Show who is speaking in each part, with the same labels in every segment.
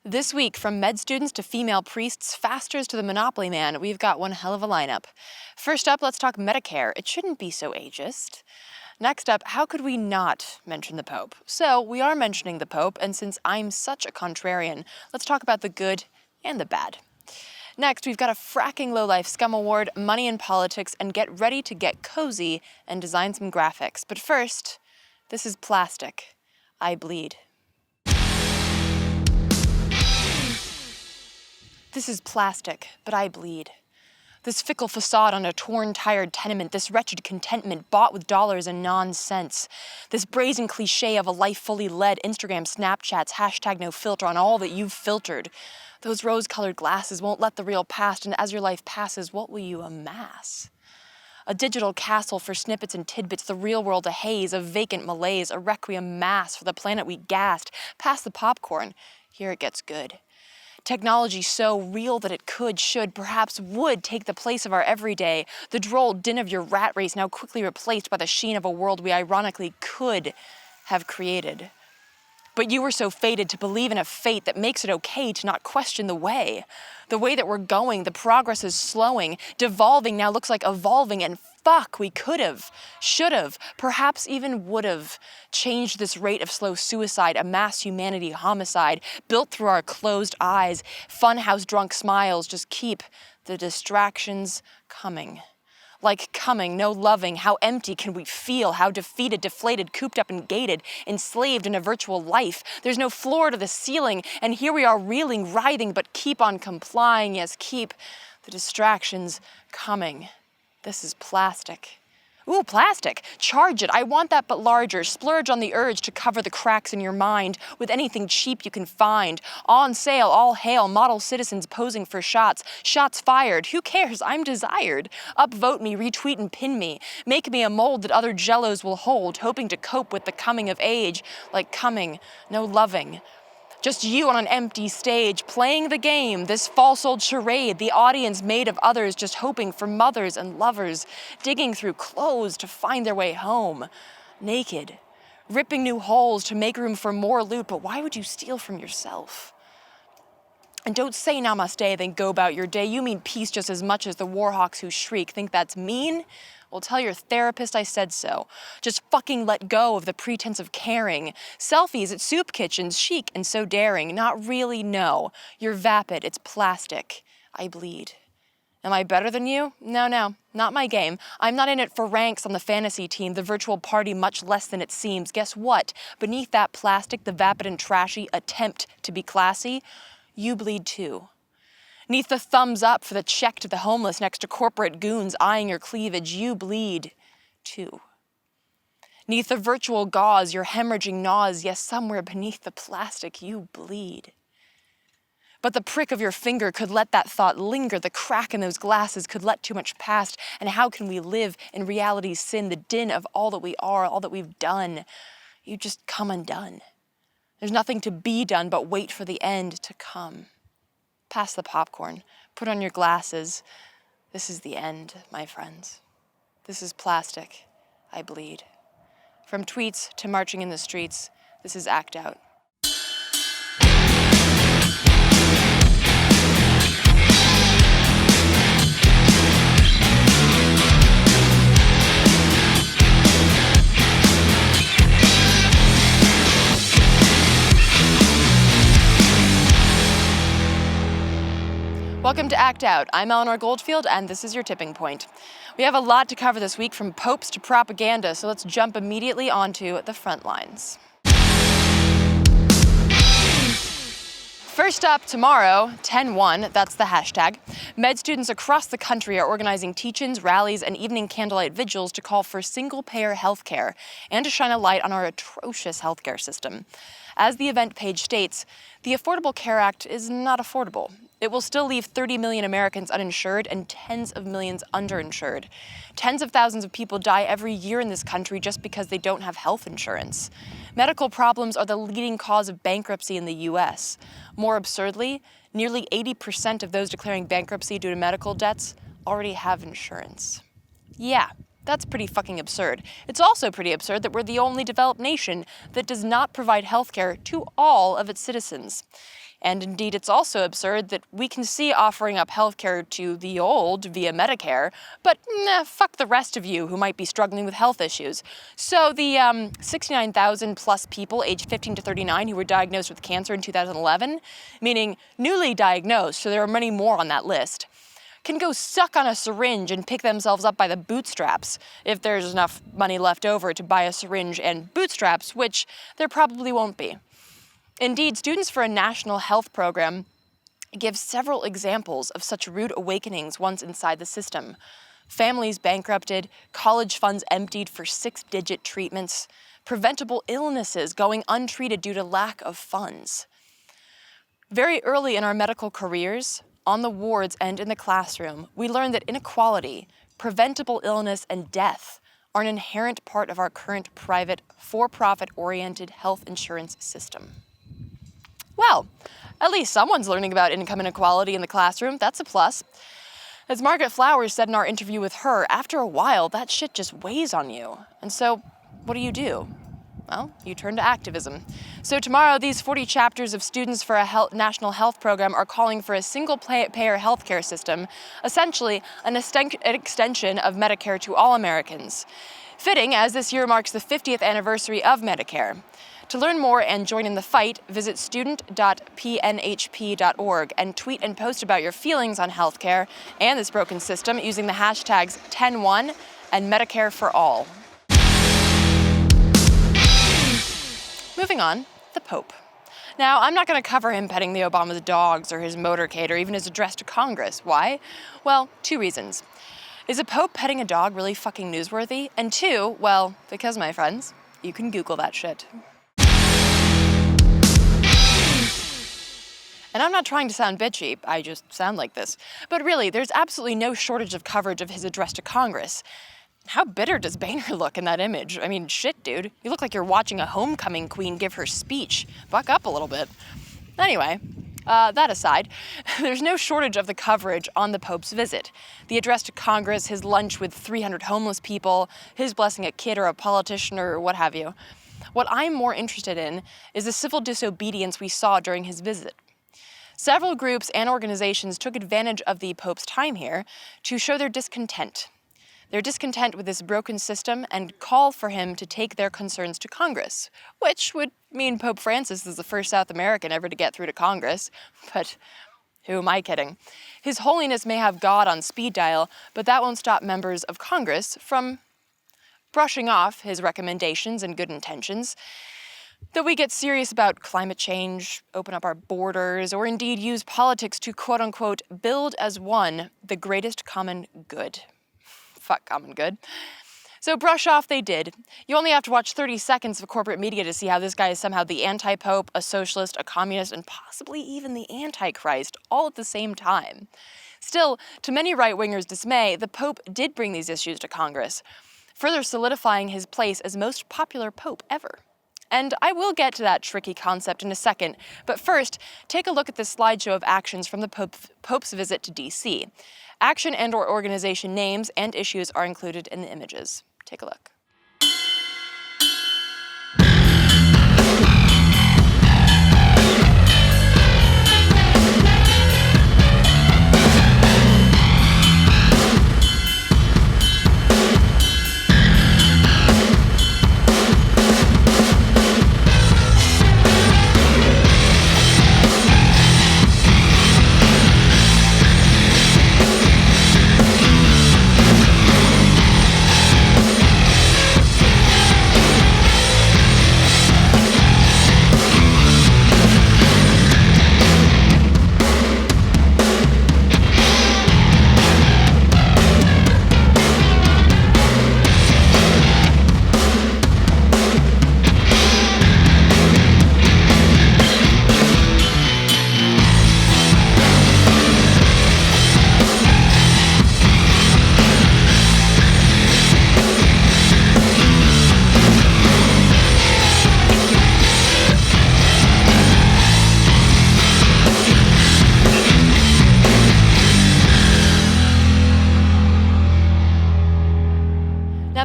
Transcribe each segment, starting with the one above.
Speaker 1: This week, from med students to female priests, fasters to the Monopoly man, we've got one hell of a lineup. First up, let's talk Medicare. It shouldn't be so ageist. Next up, how could we not mention the Pope? So, we are mentioning the Pope, and since I'm such a contrarian, let's talk about the good and the bad. Next, we've got a fracking lowlife scum award, money in politics, and get ready to get cozy and design some graphics. But first, this is plastic. I bleed. This is plastic, but I bleed. This fickle facade on a torn, tired tenement, this wretched contentment bought with dollars and nonsense, this brazen cliche of a life fully led, Instagram, Snapchats, hashtag no filter on all that you've filtered. Those rose-colored glasses won't let the real past, and as your life passes, what will you amass? A digital castle for snippets and tidbits, the real world a haze, a vacant malaise, a requiem mass for the planet we gassed. Pass the popcorn, here it gets good. Technology so real that it could, should, perhaps would take the place of our everyday, the droll din of your rat race now quickly replaced by the sheen of a world we ironically could have created. But you were so fated to believe in a fate that makes it okay to not question the way. The way that we're going, the progress is slowing, devolving now looks like evolving, and fuck, we could've, should've, perhaps even would've changed this rate of slow suicide, a mass humanity homicide, built through our closed eyes, funhouse drunk smiles, just keep the distractions coming. Like coming, no loving, how empty can we feel, how defeated, deflated, cooped up and gated, enslaved in a virtual life. There's no floor to the ceiling, and here we are reeling, writhing, but keep on complying, yes, keep the distractions coming. This is plastic. Ooh, plastic. Charge it. I want that but larger. Splurge on the urge to cover the cracks in your mind with anything cheap you can find. On sale, all hail, model citizens posing for shots. Shots fired. Who cares? I'm desired. Upvote me, retweet and pin me. Make me a mold that other jellos will hold, hoping to cope with the coming of age. Like coming, no loving. Just you on an empty stage, playing the game, this false old charade, the audience made of others just hoping for mothers and lovers, digging through clothes to find their way home, naked, ripping new holes to make room for more loot, but why would you steal from yourself? And don't say namaste, then go about your day. You mean peace just as much as the warhawks who shriek. Think that's mean? Well, tell your therapist I said so. Just fucking let go of the pretense of caring. Selfies at soup kitchens, chic and so daring. Not really, no. You're vapid, it's plastic. I bleed. Am I better than you? No, not my game. I'm not in it for ranks on the fantasy team, the virtual party much less than it seems. Guess what? Beneath that plastic, the vapid and trashy attempt to be classy, you bleed too. Neath the thumbs up for the check to the homeless next to corporate goons eyeing your cleavage, you bleed, too. Neath the virtual gauze, your hemorrhaging gnaws, yes, somewhere beneath the plastic, you bleed. But the prick of your finger could let that thought linger, the crack in those glasses could let too much past, and how can we live in reality's sin, the din of all that we are, all that we've done? You just come undone. There's nothing to be done but wait for the end to come. Pass the popcorn, put on your glasses. This is the end, my friends. This is plastic. I bleed. From tweets to marching in the streets, this is Act Out. Welcome to Act Out. I'm Eleanor Goldfield, and this is your tipping point. We have a lot to cover this week, from popes to propaganda, so let's jump immediately onto the front lines. First up tomorrow, 10/1, that's the hashtag, med students across the country are organizing teach-ins, rallies, and evening candlelight vigils to call for single-payer healthcare and to shine a light on our atrocious healthcare system. As the event page states, the Affordable Care Act is not affordable. It will still leave 30 million Americans uninsured and tens of millions underinsured. Tens of thousands of people die every year in this country just because they don't have health insurance. Medical problems are the leading cause of bankruptcy in the U.S. More absurdly, nearly 80% of those declaring bankruptcy due to medical debts already have insurance. Yeah, That's pretty fucking absurd. It's also pretty absurd that we're the only developed nation that does not provide healthcare to all of its citizens. And indeed, it's also absurd that we can see offering up healthcare to the old via Medicare, but fuck the rest of you who might be struggling with health issues. So the 69,000 plus people aged 15 to 39 who were diagnosed with cancer in 2011, meaning newly diagnosed, so there are many more on that list, can go suck on a syringe and pick themselves up by the bootstraps, if there's enough money left over to buy a syringe and bootstraps, which there probably won't be. Indeed, Students for a National Health Program give several examples of such rude awakenings once inside the system. Families bankrupted, college funds emptied for 6-digit treatments, preventable illnesses going untreated due to lack of funds. Very early in our medical careers, on the wards and in the classroom, we learn that inequality, preventable illness, and death are an inherent part of our current private, for-profit-oriented health insurance system. Well, at least someone's learning about income inequality in the classroom. That's a plus. As Margaret Flowers said in our interview with her, after a while, that shit just weighs on you. And so, what do? Well, you turn to activism. So tomorrow, these 40 chapters of Students for a National Health Program are calling for a single-payer healthcare system, essentially an extension of Medicare to all Americans. Fitting, as this year marks the 50th anniversary of Medicare. To learn more and join in the fight, visit student.pnhp.org and tweet and post about your feelings on healthcare and this broken system using the hashtags 10-1 and Medicare for All. Moving on, the Pope. Now, I'm not going to cover him petting the Obama's dogs or his motorcade or even his address to Congress. Why? Well, 2 reasons. Is a Pope petting a dog really fucking newsworthy? And 2, well, because, my friends, you can Google that shit. And I'm not trying to sound bitchy, I just sound like this. But really, there's absolutely no shortage of coverage of his address to Congress. How bitter does Boehner look in that image? I mean, shit, dude. You look like you're watching a homecoming queen give her speech. Buck up a little bit. Anyway, that aside, there's no shortage of the coverage on the Pope's visit. The address to Congress, his lunch with 300 homeless people, his blessing a kid or a politician or what have you. What I'm more interested in is the civil disobedience we saw during his visit. Several groups and organizations took advantage of the Pope's time here to show their discontent. Their discontent with this broken system and call for him to take their concerns to Congress, which would mean Pope Francis is the first South American ever to get through to Congress. But who am I kidding? His Holiness may have God on speed dial, but that won't stop members of Congress from brushing off his recommendations and good intentions. That we get serious about climate change, open up our borders, or indeed use politics to quote-unquote build as one the greatest common good. Fuck common good. So brush off they did. You only have to watch 30 seconds of corporate media to see how this guy is somehow the anti-pope, a socialist, a communist, and possibly even the antichrist, all at the same time. Still, to many right-wingers' dismay, the Pope did bring these issues to Congress, further solidifying his place as most popular pope ever. And I will get to that tricky concept in a second, but first, take a look at this slideshow of actions from the Pope's visit to D.C. Action and/or organization names and issues are included in the images. Take a look.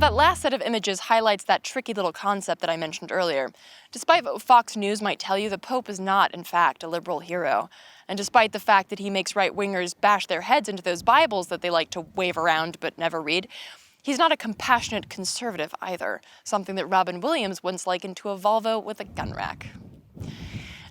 Speaker 1: that last set of images highlights that tricky little concept that I mentioned earlier. Despite what Fox News might tell you, the Pope is not, in fact, a liberal hero. And despite the fact that he makes right-wingers bash their heads into those Bibles that they like to wave around but never read, he's not a compassionate conservative either, something that Robin Williams once likened to a Volvo with a gun rack.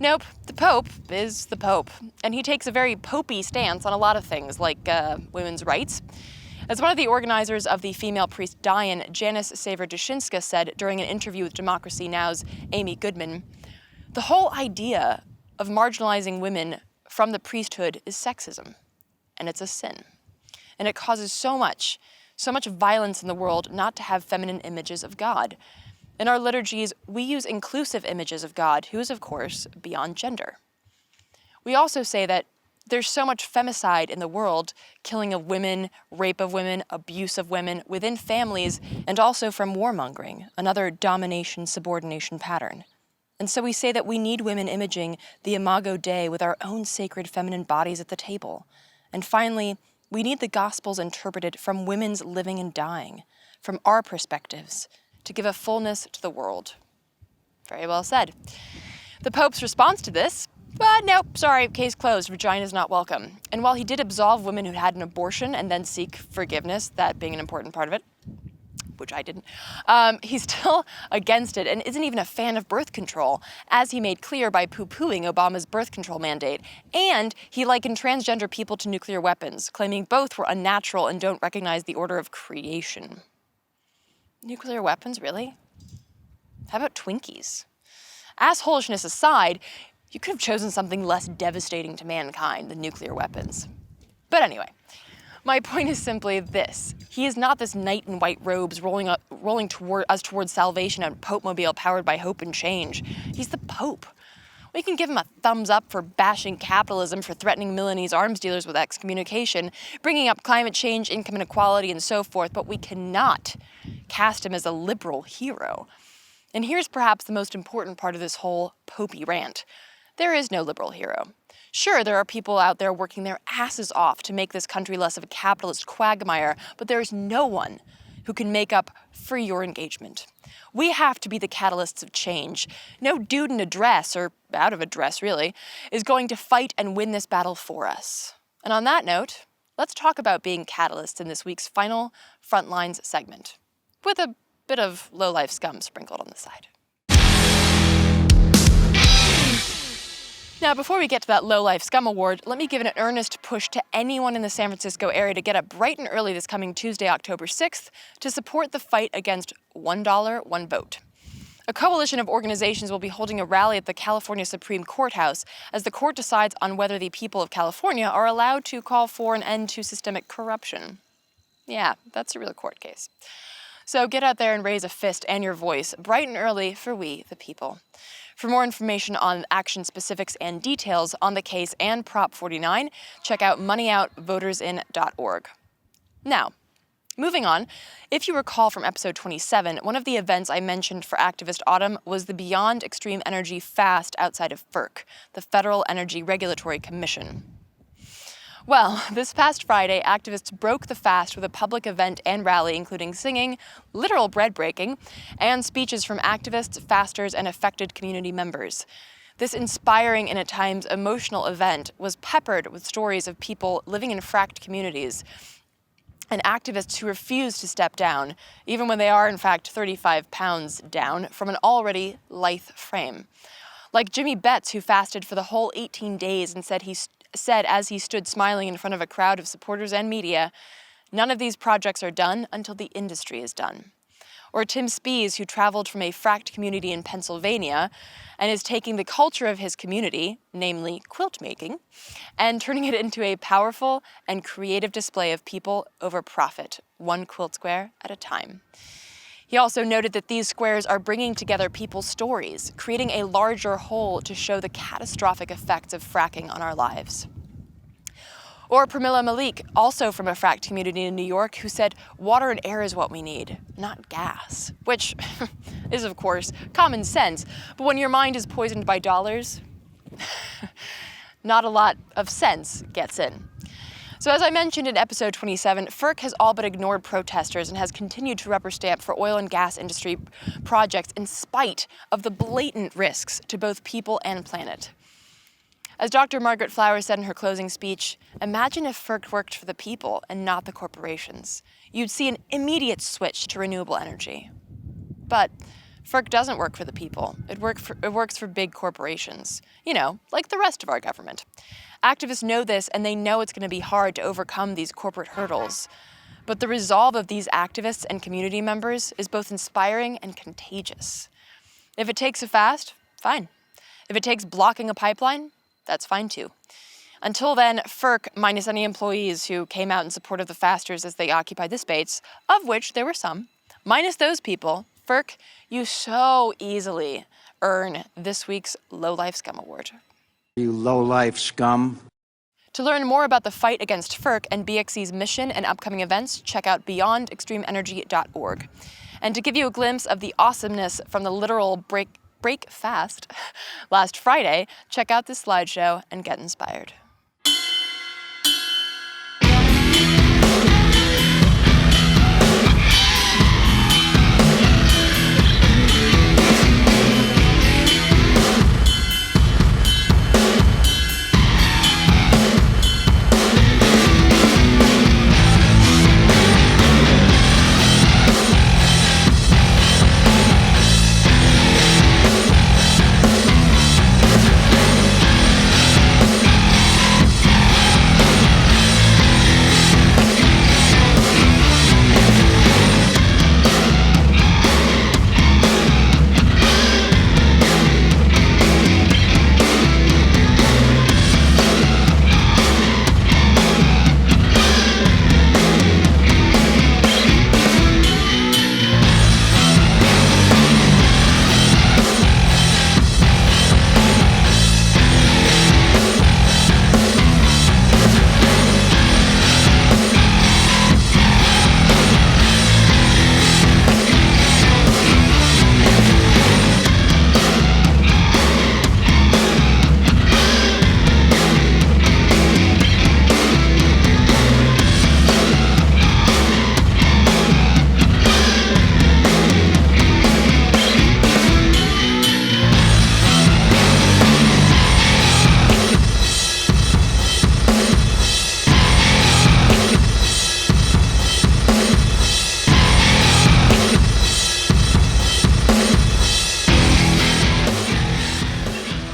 Speaker 1: Nope, the Pope is the Pope, and he takes a very popey stance on a lot of things, like women's rights. As one of the organizers of the female priest die-in, Janice Saver-Dushinska, said during an interview with Democracy Now!'s Amy Goodman, the whole idea of marginalizing women from the priesthood is sexism, and it's a sin. And it causes so much violence in the world not to have feminine images of God. In our liturgies, we use inclusive images of God, who is, of course, beyond gender. We also say that there's so much femicide in the world, killing of women, rape of women, abuse of women within families, and also from warmongering, another domination-subordination pattern. And so we say that we need women imaging the Imago Dei with our own sacred feminine bodies at the table. And finally, we need the Gospels interpreted from women's living and dying, from our perspectives, to give a fullness to the world. Very well said. The Pope's response to this, but nope, sorry, case closed, vagina's not welcome. And while he did absolve women who had an abortion and then seek forgiveness, that being an important part of it, which I didn't, he's still against it and isn't even a fan of birth control, as he made clear by poo-pooing Obama's birth control mandate. And he likened transgender people to nuclear weapons, claiming both were unnatural and don't recognize the order of creation. Nuclear weapons, really? How about Twinkies? Assholishness aside, you could have chosen something less devastating to mankind than nuclear weapons. But anyway, my point is simply this. He is not this knight in white robes rolling towards salvation on a Pope-mobile powered by hope and change. He's the Pope. We can give him a thumbs up for bashing capitalism, for threatening Milanese arms dealers with excommunication, bringing up climate change, income inequality, and so forth, but we cannot cast him as a liberal hero. And here's perhaps the most important part of this whole popey rant. There is no liberal hero. Sure, there are people out there working their asses off to make this country less of a capitalist quagmire, but there is no one who can make up for your engagement. We have to be the catalysts of change. No dude in a dress, or out of a dress really, is going to fight and win this battle for us. And on that note, let's talk about being catalysts in this week's final Frontlines segment, with a bit of low-life scum sprinkled on the side. Now, before we get to that low-life scum award, let me give an earnest push to anyone in the San Francisco area to get up bright and early this coming Tuesday, October 6th, to support the fight against $1, one vote. A coalition of organizations will be holding a rally at the California Supreme Courthouse as the court decides on whether the people of California are allowed to call for an end to systemic corruption. Yeah, that's a real court case. So get out there and raise a fist and your voice bright and early for we, the people. For more information on action specifics and details on the case and Prop 49, check out moneyoutvotersin.org. Now, moving on, if you recall from episode 27, one of the events I mentioned for Activist Autumn was the Beyond Extreme Energy Fast outside of FERC, the Federal Energy Regulatory Commission. Well, this past Friday, activists broke the fast with a public event and rally, including singing, literal bread breaking, and speeches from activists, fasters, and affected community members. This inspiring and at times emotional event was peppered with stories of people living in fracked communities and activists who refuse to step down, even when they are, in fact, 35 pounds down from an already lithe frame. Like Jimmy Betts, who fasted for the whole 18 days and said as he stood smiling in front of a crowd of supporters and media, "None of these projects are done until the industry is done." Or Tim Spees, who traveled from a fracked community in Pennsylvania and is taking the culture of his community, namely quilt making, and turning it into a powerful and creative display of people over profit, one quilt square at a time. He also noted that these squares are bringing together people's stories, creating a larger whole to show the catastrophic effects of fracking on our lives. Or Pramila Malik, also from a fracked community in New York, who said, "Water and air is what we need, not gas," which is, of course, common sense, but when your mind is poisoned by dollars, not a lot of sense gets in. So as I mentioned in episode 27, FERC has all but ignored protesters and has continued to rubber stamp for oil and gas industry projects in spite of the blatant risks to both people and planet. As Dr. Margaret Flowers said in her closing speech, imagine if FERC worked for the people and not the corporations. You'd see an immediate switch to renewable energy. But FERC doesn't work for the people. It works for big corporations. You know, like the rest of our government. Activists know this, and they know it's going to be hard to overcome these corporate hurdles. But the resolve of these activists and community members is both inspiring and contagious. If it takes a fast, fine. If it takes blocking a pipeline, that's fine too. Until then, FERC, minus any employees who came out in support of the fasters as they occupied the space, of which there were some, minus those people, FERC, you so easily earn this week's Low-Life Scum Award.
Speaker 2: You low-life scum.
Speaker 1: To learn more about the fight against FERC and BXC's mission and upcoming events, check out beyondextremeenergy.org. And to give you a glimpse of the awesomeness from the literal break fast last Friday, check out this slideshow and get inspired.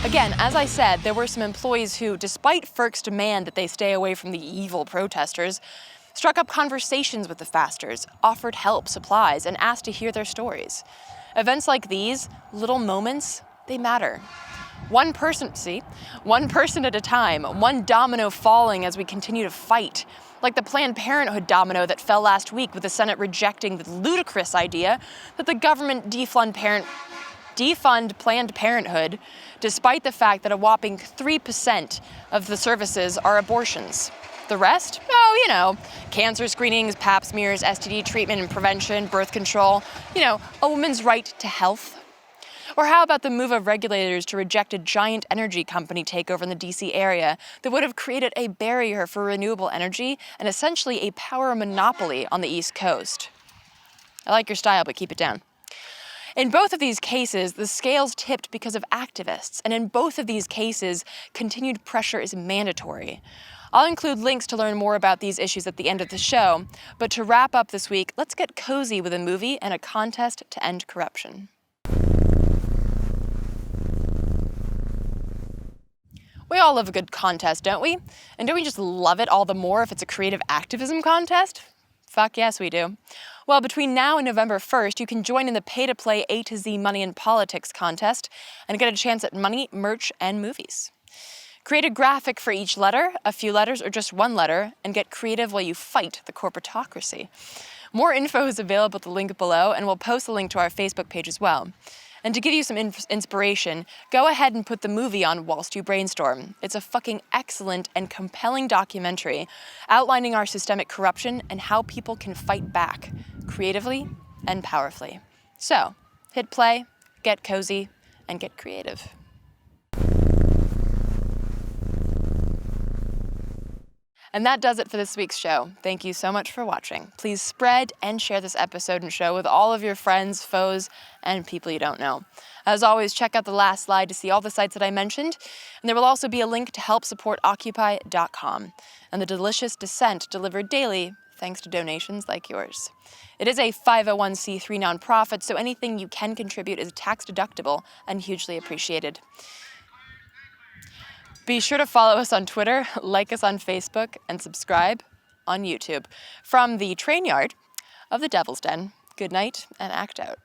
Speaker 1: Again, as I said, there were some employees who, despite FERC's demand that they stay away from the evil protesters, struck up conversations with the fasters, offered help, supplies, and asked to hear their stories. Events like these, little moments, they matter. One person at a time, one domino falling as we continue to fight. Like the Planned Parenthood domino that fell last week with the Senate rejecting the ludicrous idea that the government defund Planned Parenthood, despite the fact that a whopping 3% of the services are abortions. The rest? Oh, you know, cancer screenings, pap smears, STD treatment and prevention, birth control, a woman's right to health. Or how about the move of regulators to reject a giant energy company takeover in the DC area that would have created a barrier for renewable energy and essentially a power monopoly on the East Coast? I like your style, but keep it down. In both of these cases, the scales tipped because of activists, and in both of these cases, continued pressure is mandatory. I'll include links to learn more about these issues at the end of the show, but to wrap up this week, let's get cozy with a movie and a contest to end corruption. We all love a good contest, don't we? And don't we just love it all the more if it's a creative activism contest? Fuck yes, we do. Well, between now and November 1st, you can join in the pay-to-play A to Z Money in Politics contest and get a chance at money, merch, and movies. Create a graphic for each letter, a few letters, or just one letter, and get creative while you fight the corporatocracy. More info is available at the link below, and we'll post the link to our Facebook page as well. And to give you some inspiration, go ahead and put the movie on whilst you brainstorm. It's a fucking excellent and compelling documentary outlining our systemic corruption and how people can fight back, creatively and powerfully. So, hit play, get cozy, and get creative. And that does it for this week's show. Thank you so much for watching. Please spread and share this episode and show with all of your friends, foes, and people you don't know. As always, check out the last slide to see all the sites that I mentioned, and there will also be a link to help support Occupy.com and the delicious dissent delivered daily thanks to donations like yours. It is a 501c3 nonprofit, so anything you can contribute is tax deductible and hugely appreciated. Be sure to follow us on Twitter, like us on Facebook, and subscribe on YouTube. From the train yard of the Devil's Den, good night and act out.